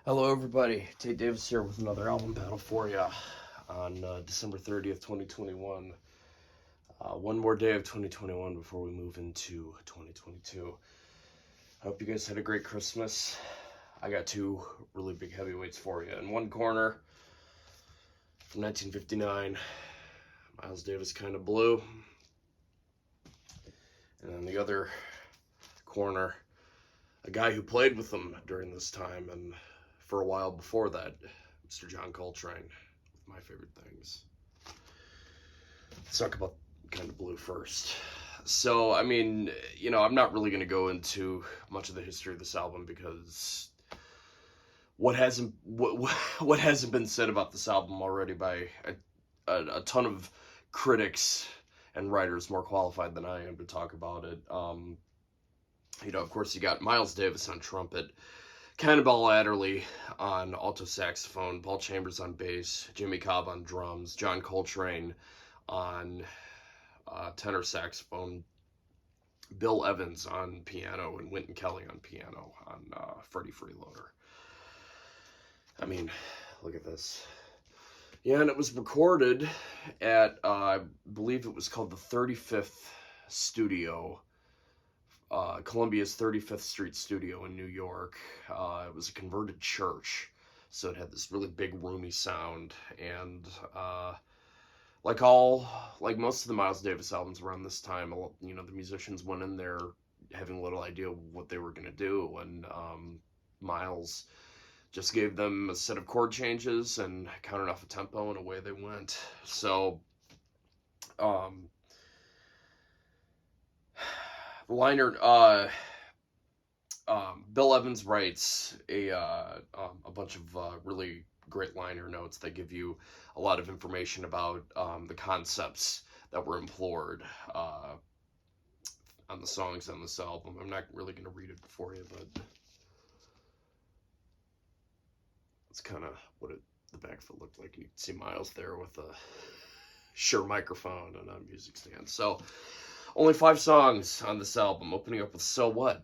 Hello, everybody. Tate Davis here with another album battle for you on December 30th, 2021. One more day of 2021 before we move into 2022. I hope you guys had a great Christmas. I got two really big heavyweights for you. In one corner, from 1959, Miles Davis, Kind of Blue. And on the other corner, a guy who played with them during this time and for a while before that, Mr. John Coltrane, with My Favorite Things. Let's talk about Kind of Blue first. So, I mean, I'm not really going to go into much of the history of this album because what hasn't been said about this album already by a ton of critics and writers more qualified than I am to talk about it. Of course, you got Miles Davis on trumpet, Cannonball Adderley on alto saxophone, Paul Chambers on bass, Jimmy Cobb on drums, John Coltrane on tenor saxophone, Bill Evans on piano, and Wynton Kelly on piano on Freddie Freeloader. I mean, look at this. Yeah, and it was recorded at, I believe it was called the 35th Studio, Columbia's 35th Street Studio in New York. It was a converted church, so it had this really big, roomy sound, and like most of the Miles Davis albums around this time, the musicians went in there having little idea what they were going to do, and Miles just gave them a set of chord changes and counted off a tempo, and away they went. So, liner, Bill Evans writes a bunch of really great liner notes that give you a lot of information about the concepts that were employed on the songs on this album. I'm not really going to read it for you, but it's kind of what the back foot looked like. You can see Miles there with a Shure microphone and a music stand. So, only 5 songs on this album, opening up with So What.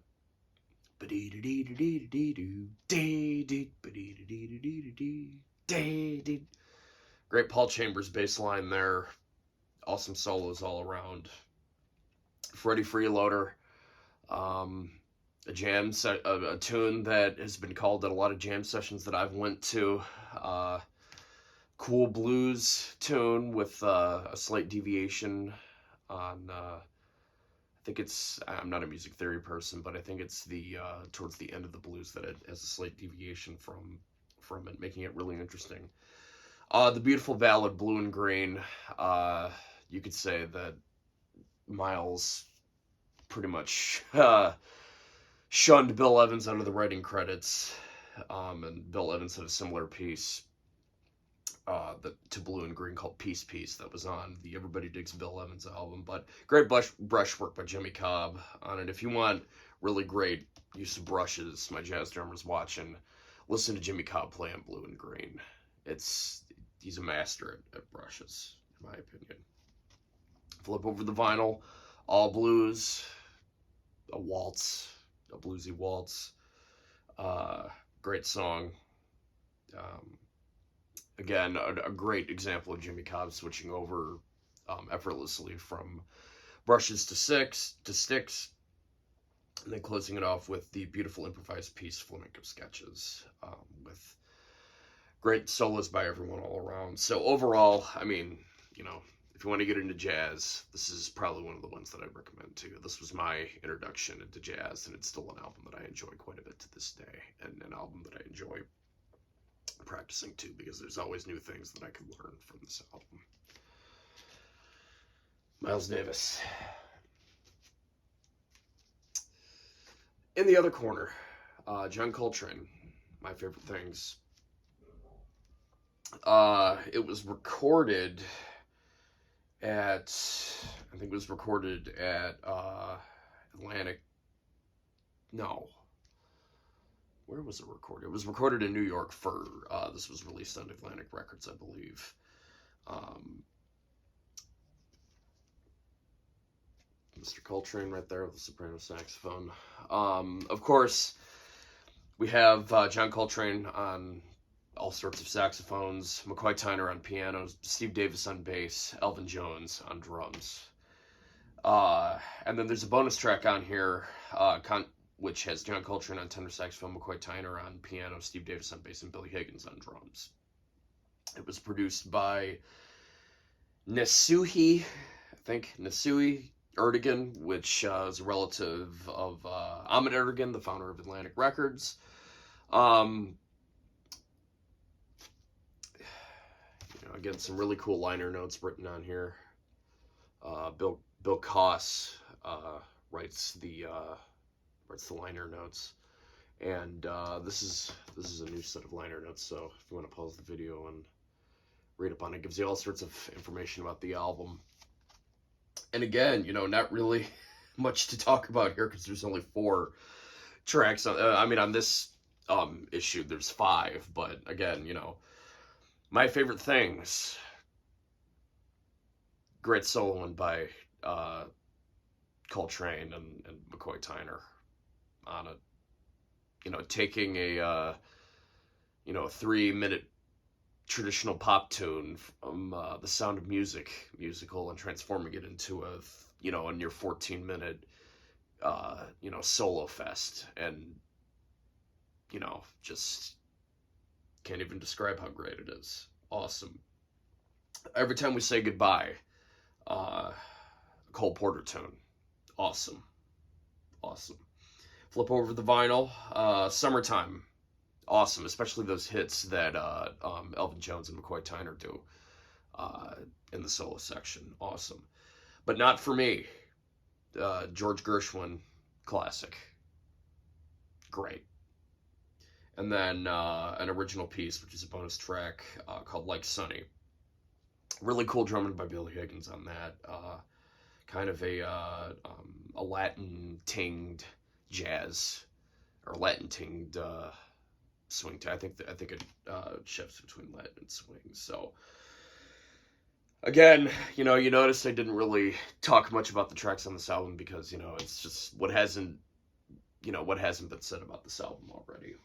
Great Paul Chambers bass line there. Awesome solos all around. Freddie Freeloader. A tune that has been called at a lot of jam sessions that I've went to. Cool blues tune with a slight deviation on... I'm not a music theory person, but I think it's towards the end of the blues that it has a slight deviation from it, making it really interesting. The beautiful ballad, Blue and Green, you could say that Miles pretty much shunned Bill Evans out of the writing credits, and Bill Evans had a similar piece to Blue and Green called Peace Peace that was on the Everybody Digs Bill Evans album. But great brushwork by Jimmy Cobb on it. If you want really great use of brushes, my jazz drummers watching, listen to Jimmy Cobb play on Blue and Green. He's a master at brushes, in my opinion. Flip over the vinyl, all blues, a waltz, a bluesy waltz. Great song. Again, a great example of Jimmy Cobb switching over effortlessly from brushes to sticks, and then closing it off with the beautiful improvised piece, Flamenco Sketches, with great solos by everyone all around. So overall, I mean, if you want to get into jazz, this is probably one of the ones that I'd recommend too. This was my introduction into jazz, and it's still an album that I enjoy quite a bit to this day, and an album that I enjoy practicing too, because there's always new things that I could learn from this album. Miles Davis. In the other corner, John Coltrane, My Favorite Things. It was recorded at, I think it was recorded at Atlantic, no. Where was it recorded? It was recorded in New York for, this was released on Atlantic Records, I believe. Mr. Coltrane right there with the soprano saxophone. Of course, We have John Coltrane on all sorts of saxophones, McCoy Tyner on piano, Steve Davis on bass, Elvin Jones on drums. And then there's a bonus track on here, which has John Coltrane on tenor saxophone, McCoy Tyner on piano, Steve Davis on bass, and Billy Higgins on drums. It was produced by Nasuhi Erdogan, which is a relative of Ahmet Erdogan, the founder of Atlantic Records. Again, some really cool liner notes written on here. Bill Koss writes the liner notes, and this is a new set of liner notes. So if you want to pause the video and read up on it, it gives you all sorts of information about the album. And again, not really much to talk about here because there's only 4 tracks. On this issue, there's 5, but again, my favorite things. Great soloing by Coltrane and McCoy Tyner on it. Taking a 3-minute traditional pop tune from The Sound of musical, and transforming it into a near 14-minute solo fest, and just can't even describe how great it is. Awesome. Every Time We Say Goodbye, Cole Porter tune. Awesome. Flip over the vinyl, Summertime. Awesome, especially those hits that Elvin Jones and McCoy Tyner do in the solo section. Awesome. But Not For Me, George Gershwin classic. Great. And then an original piece, which is a bonus track called Like Sunny. Really cool drumming by Billy Higgins on that. Kind of a Latin-tinged jazz, or Latin-tinged swing. I think it shifts between Latin and swing. So again, you noticed I didn't really talk much about the tracks on this album because it's just what hasn't been said about this album already.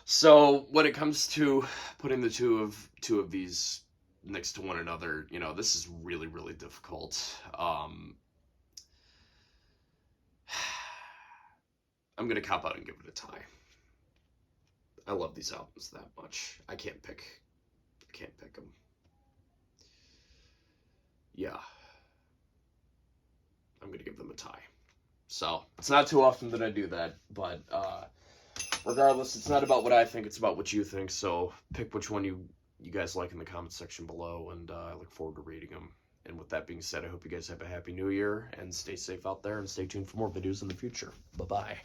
So when it comes to putting the two of these next to one another, this is really, really difficult. I'm gonna cop out and give it a tie. I love these albums that much. I can't pick them. Yeah. I'm gonna give them a tie. So it's not too often that I do that, but regardless, it's not about what I think, it's about what you think. So pick which one you guys like in the comment section below, and I look forward to reading them. And with that being said, I hope you guys have a happy new year, and stay safe out there, and stay tuned for more videos in the future. Bye-bye.